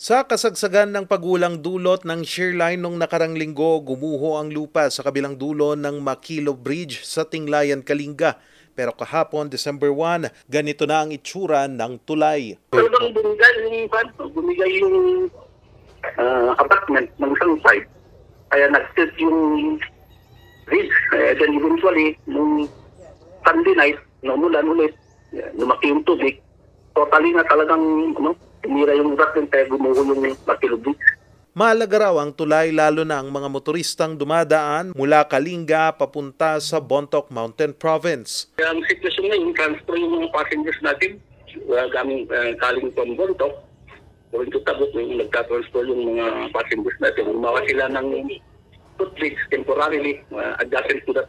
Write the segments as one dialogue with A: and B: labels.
A: Sa kasagsagan ng pagulang dulot ng shear line nung nakarang linggo, gumuho ang lupa sa kabilang dulo ng Makilo Bridge sa Tinglayan, Kalinga. Pero kahapon, December 1, ganito na ang itsura ng tulay.
B: Talagang bumigay yung apartment ng isang side. Kaya nag-tilt yung bridge. Then eventually, nung Sunday night, naumulan ulit, lumaki yung tubig. Totally na talagang tumira yung apartment kaya gumuho yung Makilo Bridge.
A: Mahalaga raw ang tulay lalo na ang mga motoristang dumadaan mula Kalinga papunta sa Bontoc Mountain Province.
B: Kaya ang sitwasyon ngayon, transfer yung mga passengers natin kaling from Bontoc. Going to Tabuk, yung nagtatransfer yung mga passengers natin. Umawa sila ng footbridge temporarily adjacent to that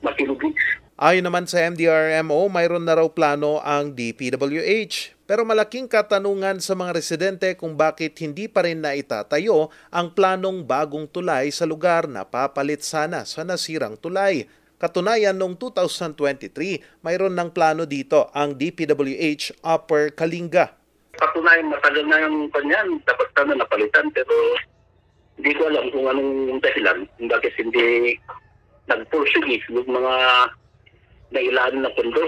B: Makilo Bridge.
A: Ayon naman sa MDRMO, mayroon na raw plano ang DPWH. Pero malaking katanungan sa mga residente kung bakit hindi pa rin naitatayo ang planong bagong tulay sa lugar na papalit sana sa nasirang tulay. Katunayan, noong 2023, mayroon ng plano dito ang DPWH Upper Kalinga.
B: Katunayan, matagal na yung kanyan, dapat sana napalitan, pero hindi ko alam kung anong dahilan, bakit hindi nag-pursue yung mga nailaan na pondo.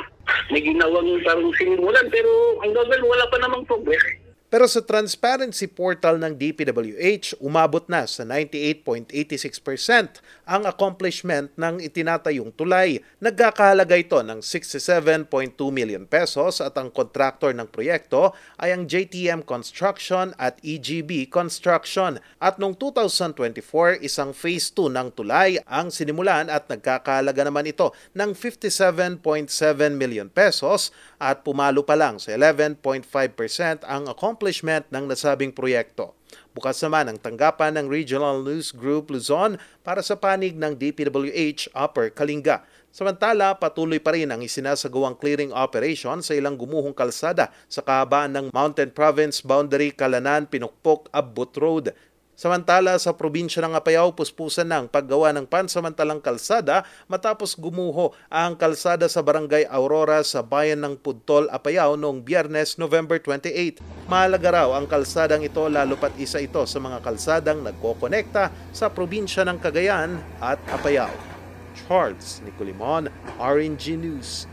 B: May ginawang parang sinimulan pero ang gagawin wala pa namang progress.
A: Pero sa transparency portal ng DPWH, umabot na sa 98.86% ang accomplishment ng itinatayong tulay. Nagkakahalaga ito ng 67.2 million pesos at ang kontraktor ng proyekto ay ang JTM Construction at EGB Construction. At noong 2024, isang phase 2 ng tulay ang sinimulan at nagkakahalaga naman ito ng 57.7 million pesos at pumalo pa lang sa 11.5% ang accomplishment ng nasabing proyekto. Bukas naman ang tanggapan ng Regional News Group Luzon para sa panig ng DPWH Upper Kalinga. Samantala, patuloy pa rin ang isinasagawang clearing operation sa ilang gumuhong kalsada sa kahabaan ng Mountain Province Boundary Kalanan, Pinukpok, Abbot Road. Samantala, sa probinsya ng Apayao, puspusan na ang paggawa ng pansamantalang kalsada matapos gumuho ang kalsada sa Barangay Aurora sa bayan ng Pudtol, Apayao noong Biyernes, November 28. Mahalaga raw ang kalsadang ito lalo pat isa ito sa mga kalsadang nagkokonekta sa probinsya ng Cagayan at Apayao. Charles Nicolimon, RNG News.